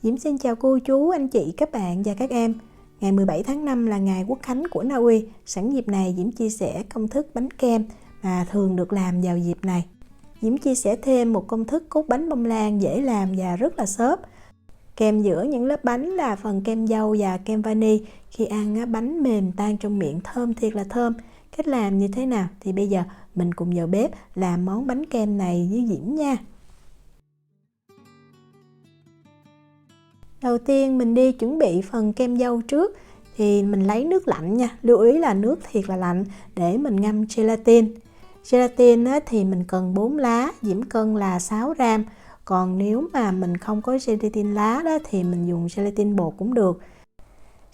Diễm xin chào cô chú, anh chị, các bạn và các em. Ngày 17 tháng 5 là ngày Quốc khánh của Na Uy. Sẵn dịp này Diễm chia sẻ công thức bánh kem mà thường được làm vào dịp này. Diễm chia sẻ thêm một công thức cốt bánh bông lan dễ làm và rất là xốp. Kèm giữa những lớp bánh là phần kem dâu và kem vani. Khi ăn bánh mềm tan trong miệng, thơm thiệt là thơm. Cách làm như thế nào thì bây giờ mình cùng vào bếp làm món bánh kem này với Diễm nha. Đầu tiên mình đi chuẩn bị phần kem dâu trước. Thì mình lấy nước lạnh nha, lưu ý là nước thiệt là lạnh để mình ngâm gelatin. Gelatin thì mình cần 4 lá, Diễm cân là 6 gram. Còn nếu mà mình không có gelatin lá đó thì mình dùng gelatin bột cũng được.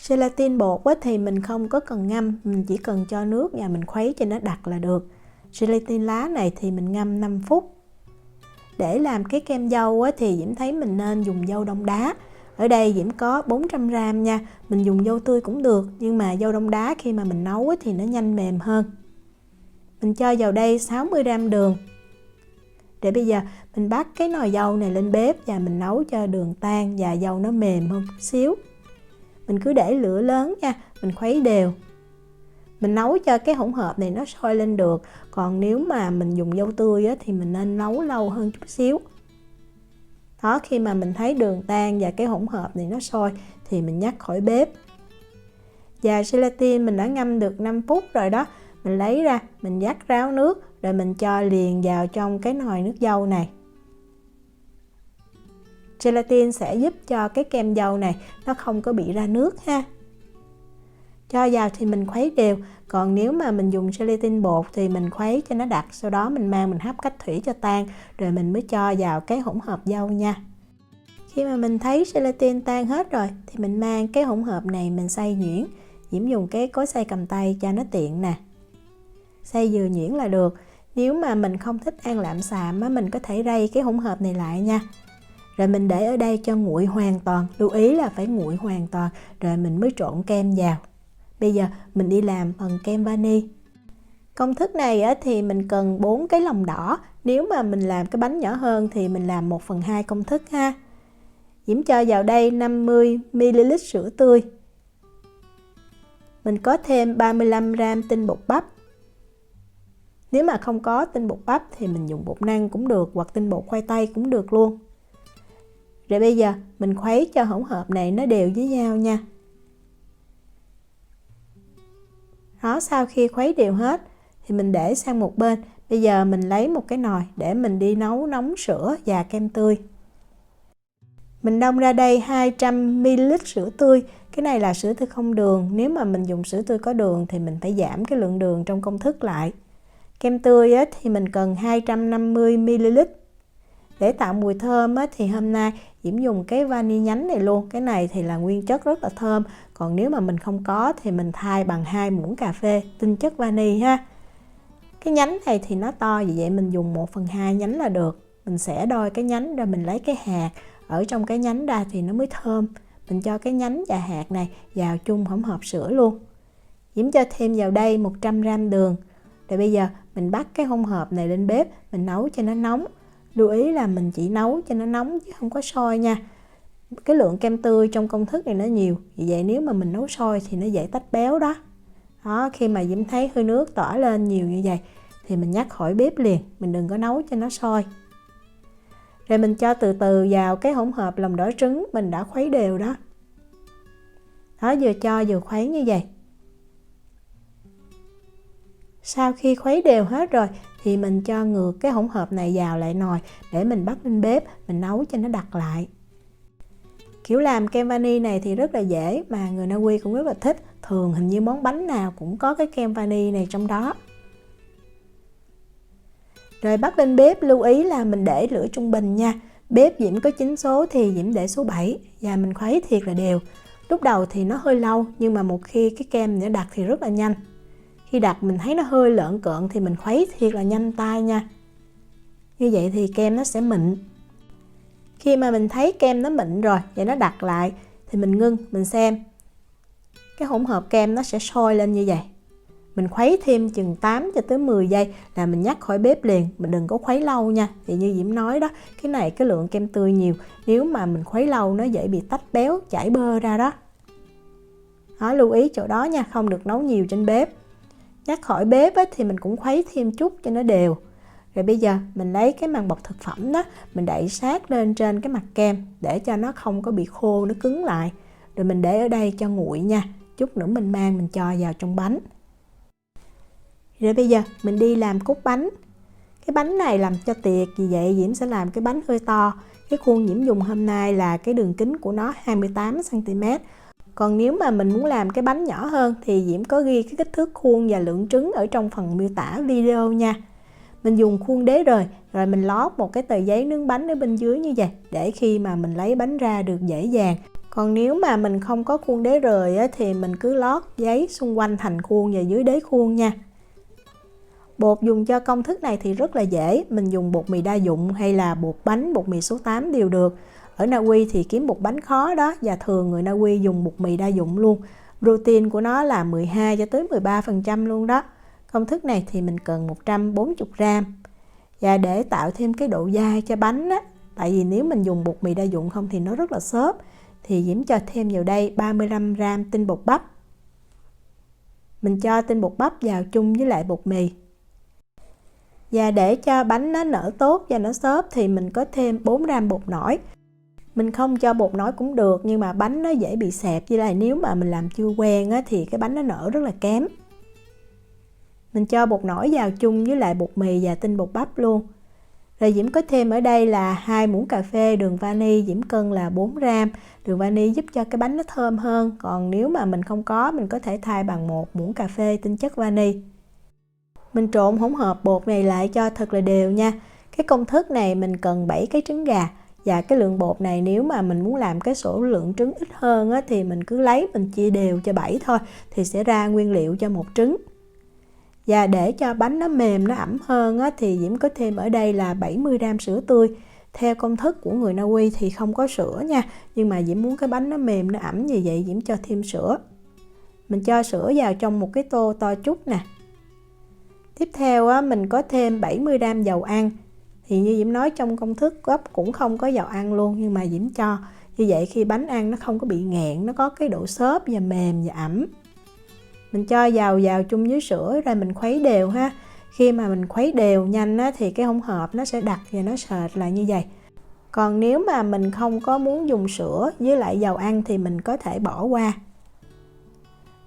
Gelatin bột thì mình không có cần ngâm, mình chỉ cần cho nước và mình khuấy cho nó đặc là được. Gelatin lá này thì mình ngâm 5 phút. Để làm cái kem dâu thì Diễm thấy mình nên dùng dâu đông đá. Ở đây Diễm có 400 gram nha, mình dùng dâu tươi cũng được, nhưng mà dâu đông đá khi mà mình nấu thì nó nhanh mềm hơn. Mình cho vào đây 60 gram đường. Để bây giờ mình bắt cái nồi dâu này lên bếp và mình nấu cho đường tan và dâu nó mềm hơn chút xíu. Mình cứ để lửa lớn nha, mình khuấy đều. Mình nấu cho cái hỗn hợp này nó sôi lên được, còn nếu mà mình dùng dâu tươi thì mình nên nấu lâu hơn chút xíu. Đó, khi mà mình thấy đường tan và cái hỗn hợp này nó sôi thì mình nhắc khỏi bếp. Và gelatin mình đã ngâm được 5 phút rồi đó. Mình lấy ra, mình vắt ráo nước rồi mình cho liền vào trong cái nồi nước dâu này. Gelatin sẽ giúp cho cái kem dâu này nó không có bị ra nước ha. Cho vào thì mình khuấy đều. Còn nếu mà mình dùng gelatin bột thì mình khuấy cho nó đặc. Sau đó mình mang mình hấp cách thủy cho tan. Rồi mình mới cho vào cái hỗn hợp dâu nha. Khi mà mình thấy gelatin tan hết rồi thì mình mang cái hỗn hợp này mình xay nhuyễn. Diễm dùng cái cối xay cầm tay cho nó tiện nè. Xay vừa nhuyễn là được. Nếu mà mình không thích ăn lạm xàm mình có thể rây cái hỗn hợp này lại nha. Rồi mình để ở đây cho nguội hoàn toàn. Lưu ý là phải nguội hoàn toàn. Rồi mình mới trộn kem vào. Bây giờ mình đi làm phần kem vani. Công thức này thì mình cần 4 cái lòng đỏ. Nếu mà mình làm cái bánh nhỏ hơn thì mình làm 1/2 công thức ha. Diễm cho vào đây 50 ml sữa tươi. Mình có thêm 35 gram tinh bột bắp. Nếu mà không có tinh bột bắp thì mình dùng bột năng cũng được, hoặc tinh bột khoai tây cũng được luôn. Rồi bây giờ mình khuấy cho hỗn hợp này nó đều với nhau nha. Đó, sau khi khuấy đều hết thì mình để sang một bên. Bây giờ mình lấy một cái nồi để mình đi nấu nóng sữa và kem tươi. Mình đong ra đây 200 ml sữa tươi. Cái này là sữa tươi không đường. Nếu mà mình dùng sữa tươi có đường thì mình phải giảm cái lượng đường trong công thức lại. Kem tươi thì mình cần 250 ml. Để tạo mùi thơm thì hôm nay Diễm dùng cái vani nhánh này luôn. Cái này thì là nguyên chất rất là thơm. Còn nếu mà mình không có thì mình thay bằng 2 muỗng cà phê tinh chất vani ha. Cái nhánh này thì nó to, vì vậy mình dùng 1/2 nhánh là được. Mình xẻ đôi cái nhánh rồi mình lấy cái hạt ở trong cái nhánh ra thì nó mới thơm. Mình cho cái nhánh và hạt này vào chung hỗn hợp sữa luôn. Diễm cho thêm vào đây 100 gram đường. Rồi bây giờ mình bắt cái hỗn hợp này lên bếp, mình nấu cho nó nóng. Lưu ý là mình chỉ nấu cho nó nóng chứ không có sôi nha. Cái lượng kem tươi trong công thức này nó nhiều, vì vậy nếu mà mình nấu sôi thì nó dễ tách béo đó. Đó, khi mà Diễm thấy hơi nước tỏa lên nhiều như vậy thì mình nhắc khỏi bếp liền, mình đừng có nấu cho nó sôi. Rồi mình cho từ từ vào cái hỗn hợp lòng đỏ trứng mình đã khuấy đều đó. Đó, vừa cho vừa khuấy như vậy. Sau khi khuấy đều hết rồi thì mình cho ngược cái hỗn hợp này vào lại nồi để mình bắt lên bếp, mình nấu cho nó đặc lại. Kiểu làm kem vani này thì rất là dễ mà người Na Uy cũng rất là thích. Thường hình như món bánh nào cũng có cái kem vani này trong đó. Rồi bắt lên bếp, lưu ý là mình để lửa trung bình nha. Bếp Diễm có 9 số thì Diễm để số 7 và mình khuấy thiệt là đều. Lúc đầu thì nó hơi lâu nhưng mà một khi cái kem nó đặc thì rất là nhanh. Khi đặt mình thấy nó hơi lợn cợn thì mình khuấy thiệt là nhanh tay nha. Như vậy thì kem nó sẽ mịn. Khi mà mình thấy kem nó mịn rồi và nó đặc lại thì mình ngưng, mình xem. Cái hỗn hợp kem nó sẽ sôi lên như vậy. Mình khuấy thêm chừng 8 cho tới 10 giây là mình nhắc khỏi bếp liền, mình đừng có khuấy lâu nha. Thì như Diễm nói đó, cái này cái lượng kem tươi nhiều, nếu mà mình khuấy lâu nó dễ bị tách béo, chảy bơ ra đó. Đó, lưu ý chỗ đó nha, không được nấu nhiều trên bếp. Nhắc khỏi bếp á, thì mình cũng khuấy thêm chút cho nó đều. Rồi bây giờ mình lấy cái màng bọc thực phẩm đó, mình đậy sát lên trên cái mặt kem để cho nó không có bị khô, nó cứng lại. Rồi mình để ở đây cho nguội nha, chút nữa mình mang mình cho vào trong bánh. Rồi bây giờ mình đi làm cốt bánh. Cái bánh này làm cho tiệc, vì vậy Diễm sẽ làm cái bánh hơi to. Cái khuôn Diễm dùng hôm nay là cái đường kính của nó 28 cm. Còn nếu mà mình muốn làm cái bánh nhỏ hơn thì Diễm có ghi cái kích thước khuôn và lượng trứng ở trong phần miêu tả video nha. Mình dùng khuôn đế rời, rồi mình lót một cái tờ giấy nướng bánh ở bên dưới như vậy để khi mà mình lấy bánh ra được dễ dàng. Còn nếu mà mình không có khuôn đế rời á, thì mình cứ lót giấy xung quanh thành khuôn và dưới đế khuôn nha. Bột dùng cho công thức này thì rất là dễ, mình dùng bột mì đa dụng hay là bột bánh, bột mì số 8 đều được. Ở Na Uy thì kiếm bột bánh khó đó, và thường người Na Uy dùng bột mì đa dụng luôn. Protein của nó là 12 cho tới 13% luôn đó. Công thức này thì mình cần 140g. Và để tạo thêm cái độ dai cho bánh á, tại vì nếu mình dùng bột mì đa dụng không thì nó rất là xốp, thì Diễm cho thêm vào đây 35g tinh bột bắp. Mình cho tinh bột bắp vào chung với lại bột mì. Và để cho bánh nó nở tốt và nó xốp thì mình có thêm 4g bột nổi. Mình không cho bột nổi cũng được, nhưng mà bánh nó dễ bị xẹp, với lại nếu mà mình làm chưa quen á, thì cái bánh nó nở rất là kém. Mình cho bột nổi vào chung với lại bột mì và tinh bột bắp luôn. Rồi Diễm có thêm ở đây là 2 muỗng cà phê đường vani, Diễm cân là 4g. Đường vani giúp cho cái bánh nó thơm hơn, còn nếu mà mình không có, mình có thể thay bằng 1 muỗng cà phê tinh chất vani. Mình trộn hỗn hợp bột này lại cho thật là đều nha. Cái công thức này mình cần 7 cái trứng gà. Và cái lượng bột này nếu mà mình muốn làm cái số lượng trứng ít hơn á, thì mình cứ lấy mình chia đều cho 7 thôi, thì sẽ ra nguyên liệu cho 1 trứng. Và để cho bánh nó mềm, nó ẩm hơn á, thì Diễm có thêm ở đây là 70g sữa tươi. Theo công thức của người Na Uy thì không có sữa nha, nhưng mà Diễm muốn cái bánh nó mềm, nó ẩm, vì vậy Diễm cho thêm sữa. Mình cho sữa vào trong một cái tô to chút nè. Tiếp theo á, mình có thêm 70g dầu ăn. Thì như Diễm nói trong công thức gốc cũng không có dầu ăn luôn, nhưng mà Diễm cho. Như vậy khi bánh ăn nó không có bị nghẹn, nó có cái độ xốp và mềm và ẩm. Mình cho dầu vào chung với sữa rồi mình khuấy đều ha. Khi mà mình khuấy đều nhanh á, thì cái hỗn hợp nó sẽ đặc và nó sệt lại như vậy. Còn nếu mà mình không có muốn dùng sữa với lại dầu ăn thì mình có thể bỏ qua.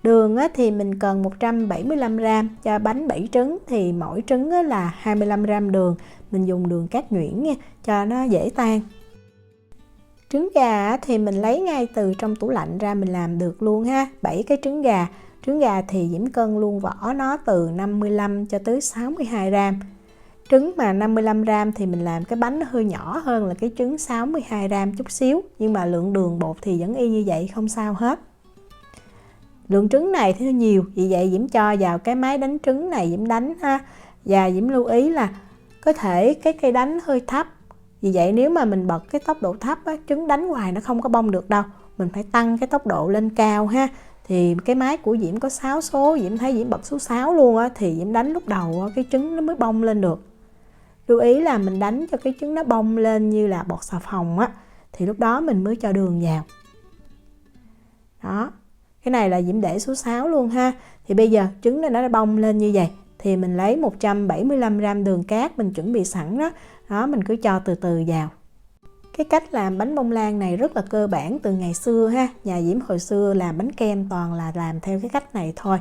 Đường á, thì mình cần 175g, cho bánh 7 trứng thì mỗi trứng á, là 25g đường. Mình dùng đường cát nhuyễn nha, cho nó dễ tan. Trứng gà á, thì mình lấy ngay từ trong tủ lạnh ra mình làm được luôn ha. 7 cái trứng gà. Trứng gà thì Diễm cân luôn vỏ nó từ 55 cho tới 62g. Trứng mà 55g thì mình làm cái bánh nó hơi nhỏ hơn là cái trứng 62g chút xíu. Nhưng mà lượng đường bột thì vẫn y như vậy, không sao hết. Lượng trứng này thì nó nhiều, vì vậy Diễm cho vào cái máy đánh trứng này Diễm đánh ha. Và Diễm lưu ý là có thể cái cây đánh hơi thấp, vì vậy nếu mà mình bật cái tốc độ thấp á, trứng đánh hoài nó không có bong được đâu. Mình phải tăng cái tốc độ lên cao ha. Thì cái máy của Diễm có 6 số, Diễm thấy Diễm bật số 6 luôn á, thì Diễm đánh lúc đầu á, cái trứng nó mới bong lên được. Lưu ý là mình đánh cho cái trứng nó bong lên như là bọt xà phòng á, thì lúc đó mình mới cho đường vào. Đó. Cái này là Diễm để số 6 luôn ha. Thì bây giờ trứng này nó đã bong lên như vậy, thì mình lấy 175g đường cát mình chuẩn bị sẵn đó. Đó, mình cứ cho từ từ vào. Cái cách làm bánh bông lan này rất là cơ bản từ ngày xưa ha. Nhà Diễm hồi xưa làm bánh kem toàn là làm theo cái cách này thôi.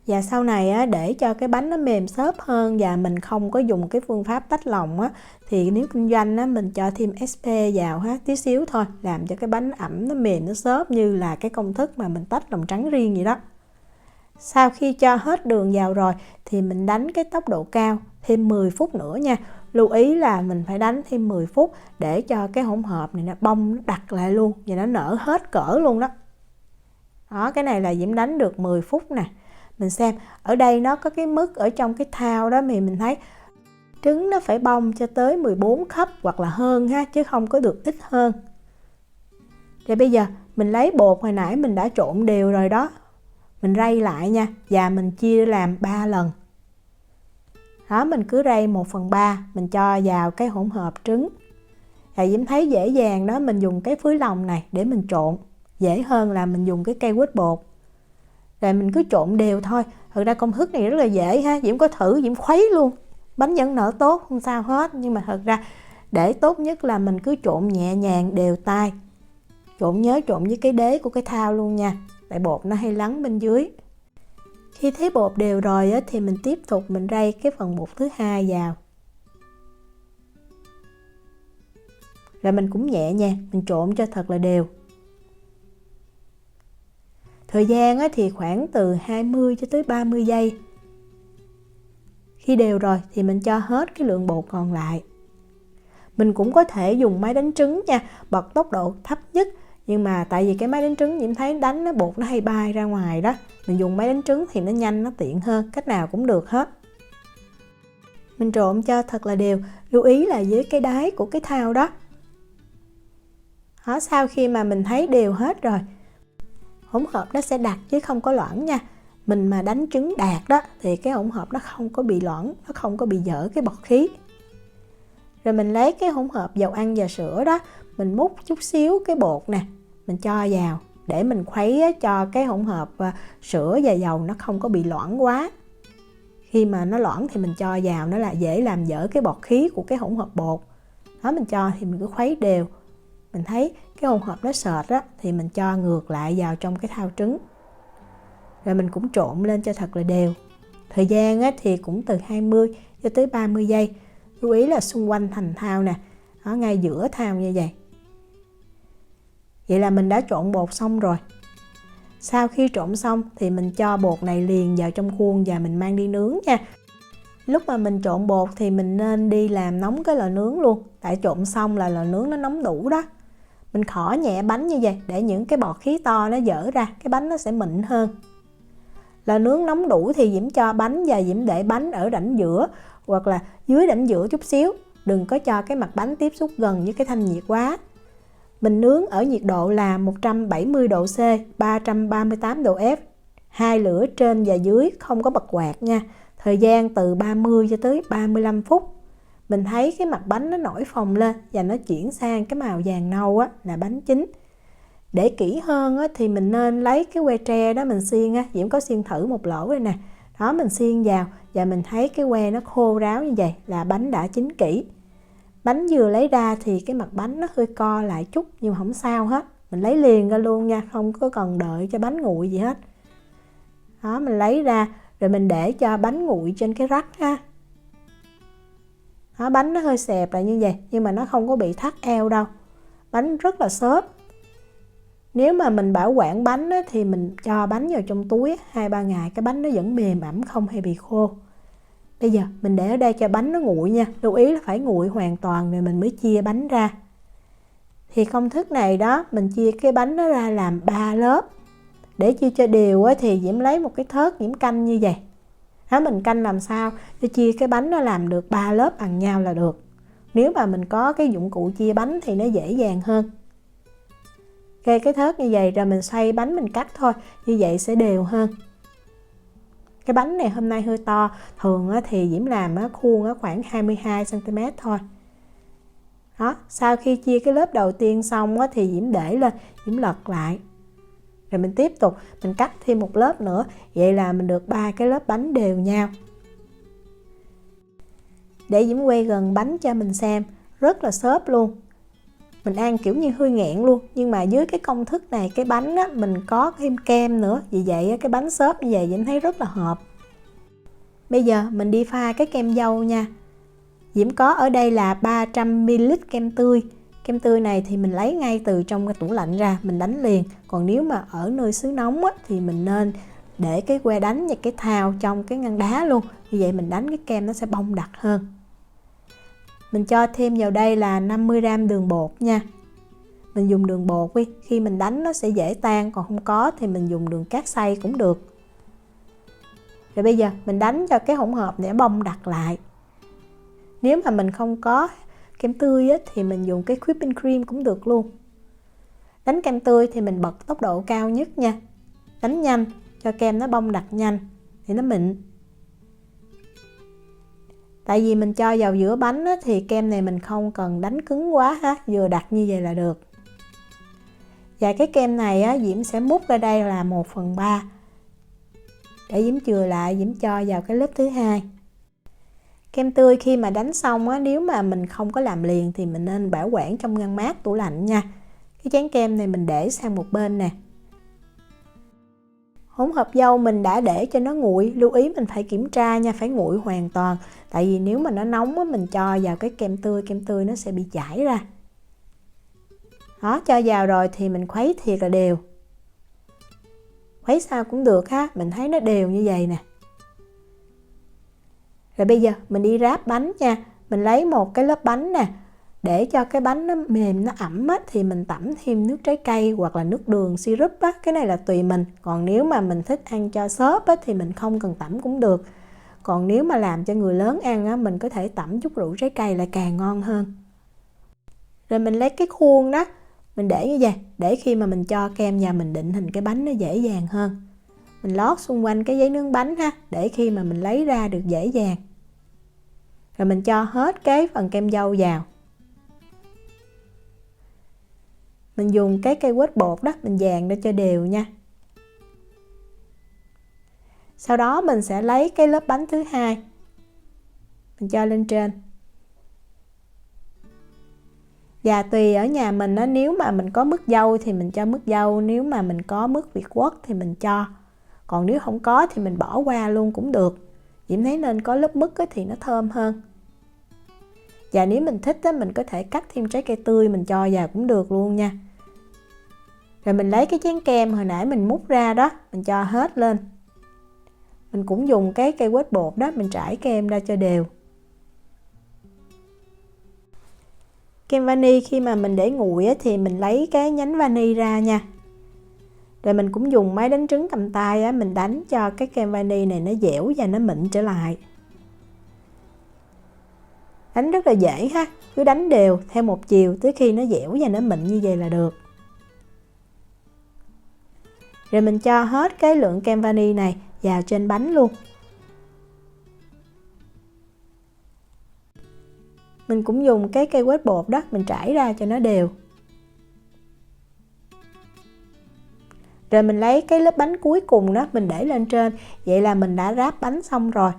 Và sau này á, để cho cái bánh nó mềm xốp hơn và mình không có dùng cái phương pháp tách lòng á, thì nếu kinh doanh á, mình cho thêm SP vào ha, tí xíu thôi, làm cho cái bánh ẩm nó mềm nó xốp như là cái công thức mà mình tách lòng trắng riêng vậy đó. Sau khi cho hết đường vào rồi thì mình đánh cái tốc độ cao thêm 10 phút nữa nha. Lưu ý là mình phải đánh thêm 10 phút để cho cái hỗn hợp này nó bong, nó đặc lại luôn và nó nở hết cỡ luôn đó. Đó, cái này là Diễm đánh được 10 phút nè. Mình xem, ở đây nó có cái mức ở trong cái thao đó mình thấy trứng nó phải bong cho tới 14 khắp hoặc là hơn ha, chứ không có được ít hơn. Rồi bây giờ mình lấy bột hồi nãy mình đã trộn đều rồi đó. Mình rây lại nha, và mình chia làm 3 lần. Đó, mình cứ rây 1/3, mình cho vào cái hỗn hợp trứng. Và Diễm thấy dễ dàng đó, mình dùng cái phối lòng này để mình trộn, dễ hơn là mình dùng cái cây quết bột. Rồi mình cứ trộn đều thôi. Thực ra công thức này rất là dễ ha, Diễm có thử, Diễm khuấy luôn, bánh vẫn nở tốt, không sao hết. Nhưng mà thật ra để tốt nhất là mình cứ trộn nhẹ nhàng đều tay. Nhớ trộn với cái đế của cái thao luôn nha, tại bột nó hay lắng bên dưới. Khi thấy bột đều rồi á, thì mình tiếp tục mình rây cái phần bột thứ hai vào. Rồi mình cũng nhẹ nhàng, mình trộn cho thật là đều. Thời gian á, thì khoảng từ 20 cho tới 30 giây. Khi đều rồi thì mình cho hết cái lượng bột còn lại. Mình cũng có thể dùng máy đánh trứng nha, bật tốc độ thấp nhất. Nhưng mà tại vì cái máy đánh trứng Diễm thấy đánh nó bột nó hay bay ra ngoài đó. Mình dùng máy đánh trứng thì nó nhanh, nó tiện hơn, cách nào cũng được hết. Mình trộn cho thật là đều, lưu ý là với cái đáy của cái thao đó. Đó, sau khi mà mình thấy đều hết rồi, hỗn hợp nó sẽ đặc chứ không có loãng nha. Mình mà đánh trứng đạt đó thì cái hỗn hợp nó không có bị loãng, nó không có bị dở cái bọt khí. Rồi mình lấy cái hỗn hợp dầu ăn và sữa đó, mình múc chút xíu cái bột nè, mình cho vào để mình khuấy cho cái hỗn hợp sữa và dầu nó không có bị loãng quá. Khi mà nó loãng thì mình cho vào, nó là dễ làm dở cái bọt khí của cái hỗn hợp bột. Đó, mình cho thì mình cứ khuấy đều. Mình thấy cái hỗn hợp nó sệt á, thì mình cho ngược lại vào trong cái thao trứng. Rồi mình cũng trộn lên cho thật là đều. Thời gian á, thì cũng từ 20 cho tới 30 giây. Lưu ý là xung quanh thành thao nè, ở ngay giữa thao như vậy. Vậy là mình đã trộn bột xong rồi. Sau khi trộn xong thì mình cho bột này liền vào trong khuôn và mình mang đi nướng nha. Lúc mà mình trộn bột thì mình nên đi làm nóng cái lò nướng luôn, tại trộn xong là lò nướng nó nóng đủ đó. Mình khỏ nhẹ bánh như vậy để những cái bọt khí to nó dở ra, cái bánh nó sẽ mịn hơn. Lò nướng nóng đủ thì Diễm cho bánh và Diễm để bánh ở rãnh giữa hoặc là dưới rãnh giữa chút xíu. Đừng có cho cái mặt bánh tiếp xúc gần với cái thanh nhiệt quá. Mình nướng ở nhiệt độ là 170 độ C, 338 độ F. 2 lửa trên và dưới, không có bật quạt nha. Thời gian từ 30 cho tới 35 phút. Mình thấy cái mặt bánh nó nổi phồng lên và nó chuyển sang cái màu vàng nâu á, là bánh chín. Để kỹ hơn á, thì mình nên lấy cái que tre đó mình xiên á. Diễm có xiên thử một lỗ đây nè. Đó, mình xiên vào và mình thấy cái que nó khô ráo như vậy là bánh đã chín kỹ. Bánh vừa lấy ra thì cái mặt bánh nó hơi co lại chút, nhưng mà không sao hết. Mình lấy liền ra luôn nha, không có cần đợi cho bánh nguội gì hết. Đó, mình lấy ra rồi mình để cho bánh nguội trên cái rắc ha. Đó, bánh nó hơi xẹp lại như vậy nhưng mà nó không có bị thắt eo đâu. Bánh rất là xốp. Nếu mà mình bảo quản bánh á, thì mình cho bánh vào trong túi 2-3 ngày cái bánh nó vẫn mềm ẩm, không hề bị khô. Bây giờ mình để ở đây cho bánh nó nguội nha. Lưu ý là phải nguội hoàn toàn rồi mình mới chia bánh ra. Thì công thức này đó, mình chia cái bánh nó ra làm 3 lớp. Để chia cho đều á, thì Diễm lấy một cái thớt Diễm canh như vậy. Đó, mình canh làm sao để chia cái bánh nó làm được 3 lớp bằng nhau là được. Nếu mà mình có cái dụng cụ chia bánh thì nó dễ dàng hơn. Kê cái thớt như vậy rồi mình xoay bánh mình cắt thôi, như vậy sẽ đều hơn. Cái bánh này hôm nay hơi to, thường thì Diễm làm khuôn khoảng 22 cm thôi. Đó, sau khi chia cái lớp đầu tiên xong thì Diễm để lên, Diễm lật lại. Rồi mình tiếp tục, mình cắt thêm một lớp nữa, vậy là mình được 3 cái lớp bánh đều nhau. Để Diễm quay gần bánh cho mình xem, rất là xốp luôn. Mình ăn kiểu như hơi nghẹn luôn, nhưng mà dưới cái công thức này cái bánh mình có thêm kem nữa, vì vậy cái bánh xốp như vậy Diễm thấy rất là hợp. Bây giờ mình đi pha cái kem dâu nha. Diễm có ở đây là 300ml kem tươi. Kem tươi này thì mình lấy ngay từ trong cái tủ lạnh ra, mình đánh liền. Còn nếu mà ở nơi xứ nóng thì mình nên để cái que đánh và cái thao trong cái ngăn đá luôn. Như vậy mình đánh cái kem nó sẽ bong đặc hơn. Mình cho thêm vào đây là 50g đường bột nha. Mình dùng đường bột đi, khi mình đánh nó sẽ dễ tan, còn không có thì mình dùng đường cát xay cũng được. Rồi bây giờ mình đánh cho cái hỗn hợp để bong đặc lại. Nếu mà mình không có kem tươi thì mình dùng cái whipping cream cũng được luôn. Đánh kem tươi thì mình bật tốc độ cao nhất nha. Đánh nhanh, cho kem nó bong đặc nhanh thì nó mịn. Tại vì mình cho vào giữa bánh á, thì kem này mình không cần đánh cứng quá ha, vừa đặt như vậy là được. Và cái kem này á, Diễm sẽ múc ra đây là 1/3 để Diễm chừa lại, Diễm cho vào cái lớp thứ hai. Kem tươi khi mà đánh xong á, nếu mà mình không có làm liền thì mình nên bảo quản trong ngăn mát tủ lạnh nha. Cái chén kem này mình để sang một bên nè. Hỗn hợp dâu mình đã để cho nó nguội, lưu ý mình phải kiểm tra nha, phải nguội hoàn toàn. Tại vì nếu mà nó nóng á, mình cho vào cái kem tươi nó sẽ bị chảy ra. Đó, cho vào rồi thì mình khuấy thiệt là đều. Khuấy sao cũng được ha, mình thấy nó đều như vậy nè. Rồi bây giờ mình đi ráp bánh nha. Mình lấy một cái lớp bánh nè. Để cho cái bánh nó mềm, nó ẩm á, thì mình tẩm thêm nước trái cây hoặc là nước đường, syrup á. Cái này là tùy mình. Còn nếu mà mình thích ăn cho xốp á, thì mình không cần tẩm cũng được. Còn nếu mà làm cho người lớn ăn á, mình có thể tẩm chút rượu trái cây lại càng ngon hơn. Rồi mình lấy cái khuôn đó, mình để như vậy, để khi mà mình cho kem vào mình định hình cái bánh nó dễ dàng hơn. Mình lót xung quanh cái giấy nướng bánh ha, để khi mà mình lấy ra được dễ dàng. Rồi mình cho hết cái phần kem dâu vào. Mình dùng cái cây quết bột đó, mình dàn để cho đều nha. Sau đó mình sẽ lấy cái lớp bánh thứ hai, mình cho lên trên. Và tùy ở nhà mình á, nếu mà mình có mứt dâu thì mình cho mứt dâu, nếu mà mình có mứt Việt Quất thì mình cho. Còn nếu không có thì mình bỏ qua luôn cũng được. Diễm thấy nên có lớp mứt thì nó thơm hơn. Và nếu mình thích á, mình có thể cắt thêm trái cây tươi mình cho vào cũng được luôn nha. Rồi mình lấy cái chén kem hồi nãy mình múc ra đó, mình cho hết lên. Mình cũng dùng cái cây quết bột đó, mình trải kem ra cho đều. Kem vani khi mà mình để nguội á, thì mình lấy cái nhánh vani ra nha. Rồi mình cũng dùng máy đánh trứng cầm tay á, mình đánh cho cái kem vani này nó dẻo và nó mịn trở lại. Đánh rất là dễ ha, cứ đánh đều theo một chiều tới khi nó dẻo và nó mịn như vậy là được. Rồi mình cho hết cái lượng kem vani này vào trên bánh luôn. Mình cũng dùng cái cây quết bột đó, mình trải ra cho nó đều. Rồi mình lấy cái lớp bánh cuối cùng đó, mình để lên trên. Vậy là mình đã ráp bánh xong rồi.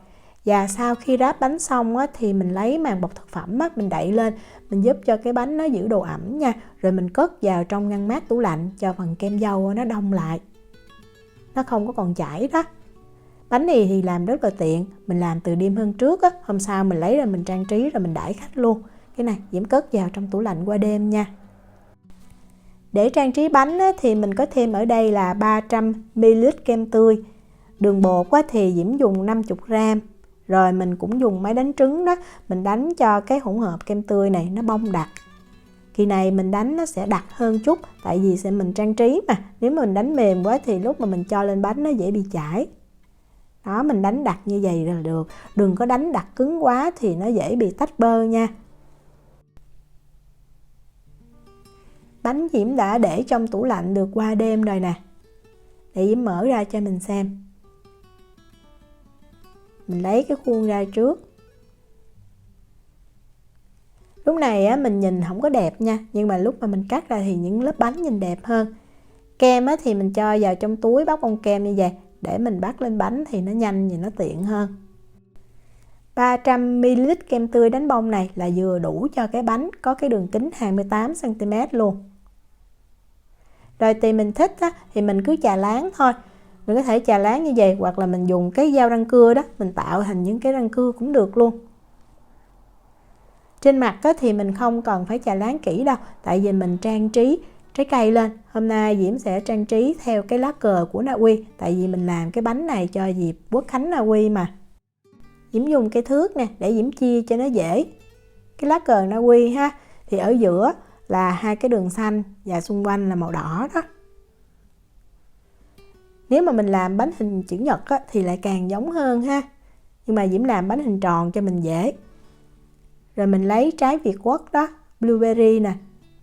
Và sau khi ráp bánh xong á, thì mình lấy màng bọc thực phẩm á, mình đậy lên. Mình giúp cho cái bánh nó giữ độ ẩm nha. Rồi mình cất vào trong ngăn mát tủ lạnh cho phần kem dâu nó đông lại. Nó không có còn chảy đó. Bánh này thì làm rất là tiện. Mình làm từ đêm hôm trước á, hôm sau mình lấy ra mình trang trí rồi mình đãi khách luôn. Cái này Diễm cất vào trong tủ lạnh qua đêm nha. Để trang trí bánh á, thì mình có thêm ở đây là 300ml kem tươi. Đường bột á, thì Diễm dùng 50g. Rồi mình cũng dùng máy đánh trứng đó, mình đánh cho cái hỗn hợp kem tươi này nó bong đặc. Kỳ này mình đánh nó sẽ đặc hơn chút, tại vì sẽ mình trang trí mà. Nếu mà mình đánh mềm quá thì lúc mà mình cho lên bánh nó dễ bị chảy. Đó, mình đánh đặc như vậy là được. Đừng có đánh đặc cứng quá thì nó dễ bị tách bơ nha. Bánh Diễm đã để trong tủ lạnh được qua đêm rồi nè. Để Diễm mở ra cho mình xem. Mình lấy cái khuôn ra trước. Lúc này á, mình nhìn không có đẹp nha, nhưng mà lúc mà mình cắt ra thì những lớp bánh nhìn đẹp hơn. Kem á, thì mình cho vào trong túi bóc bông kem như vậy, để mình bắt lên bánh thì nó nhanh và nó tiện hơn. 300ml kem tươi đánh bông này là vừa đủ cho cái bánh có cái đường kính 28cm luôn. Rồi tùy mình thích á, thì mình cứ chà láng thôi. Mình có thể chà láng như vậy, hoặc là mình dùng cái dao răng cưa đó, mình tạo thành những cái răng cưa cũng được luôn. Trên mặt á, thì mình không cần phải chà láng kỹ đâu, tại vì mình trang trí trái cây lên. Hôm nay Diễm sẽ trang trí theo cái lá cờ của Na Uy, tại vì mình làm cái bánh này cho dịp Quốc khánh Na Uy mà. Diễm dùng cái thước nè để Diễm chia cho nó dễ. Cái lá cờ Na Uy ha, thì ở giữa là hai cái đường xanh và xung quanh là màu đỏ đó. Nếu mà mình làm bánh hình chữ nhật á, thì lại càng giống hơn ha. Nhưng mà Diễm làm bánh hình tròn cho mình dễ. Rồi mình lấy trái Việt Quất đó, blueberry nè.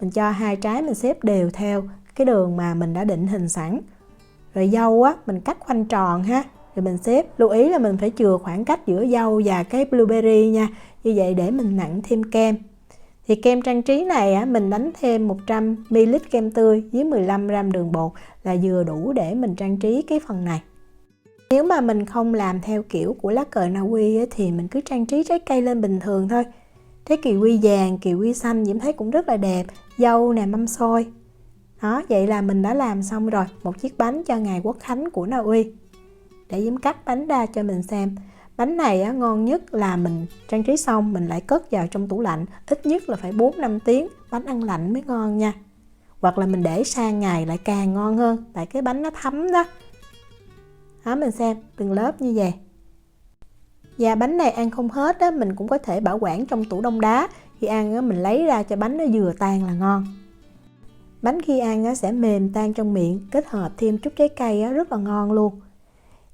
Mình cho hai trái mình xếp đều theo cái đường mà mình đã định hình sẵn. Rồi dâu á, mình cắt khoanh tròn ha, rồi mình xếp. Lưu ý là mình phải chừa khoảng cách giữa dâu và cái blueberry nha, như vậy để mình nặn thêm kem. Thì kem trang trí này á, mình đánh thêm 100ml kem tươi với 15g đường bột là vừa đủ để mình trang trí cái phần này. Nếu mà mình không làm theo kiểu của lá cờ Na Uy á, thì mình cứ trang trí trái cây lên bình thường thôi. Trái kiwi vàng, kiwi xanh Diễm thấy cũng rất là đẹp, dâu nè, mâm xôi. Đó, vậy là mình đã làm xong rồi một chiếc bánh cho ngày Quốc khánh của Na Uy. Để Diễm cắt bánh ra cho mình xem. Bánh này á, ngon nhất là mình trang trí xong mình lại cất vào trong tủ lạnh, ít nhất là phải 4-5 tiếng, bánh ăn lạnh mới ngon nha. Hoặc là mình để sang ngày lại càng ngon hơn, tại cái bánh nó thấm đó. Đó, mình xem từng lớp như vậy. Và bánh này ăn không hết á, mình cũng có thể bảo quản trong tủ đông đá. Khi ăn á, mình lấy ra cho bánh nó vừa tan là ngon. Bánh khi ăn á, sẽ mềm tan trong miệng, kết hợp thêm chút trái cây á, rất là ngon luôn.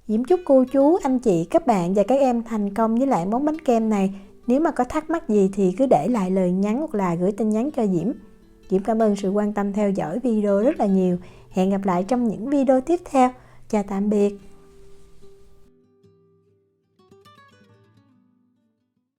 Diễm chúc cô chú, anh chị, các bạn và các em thành công với lại món bánh kem này. Nếu mà có thắc mắc gì thì cứ để lại lời nhắn hoặc là gửi tin nhắn cho Diễm. Diễm cảm ơn sự quan tâm theo dõi video rất là nhiều. Hẹn gặp lại trong những video tiếp theo. Chào tạm biệt.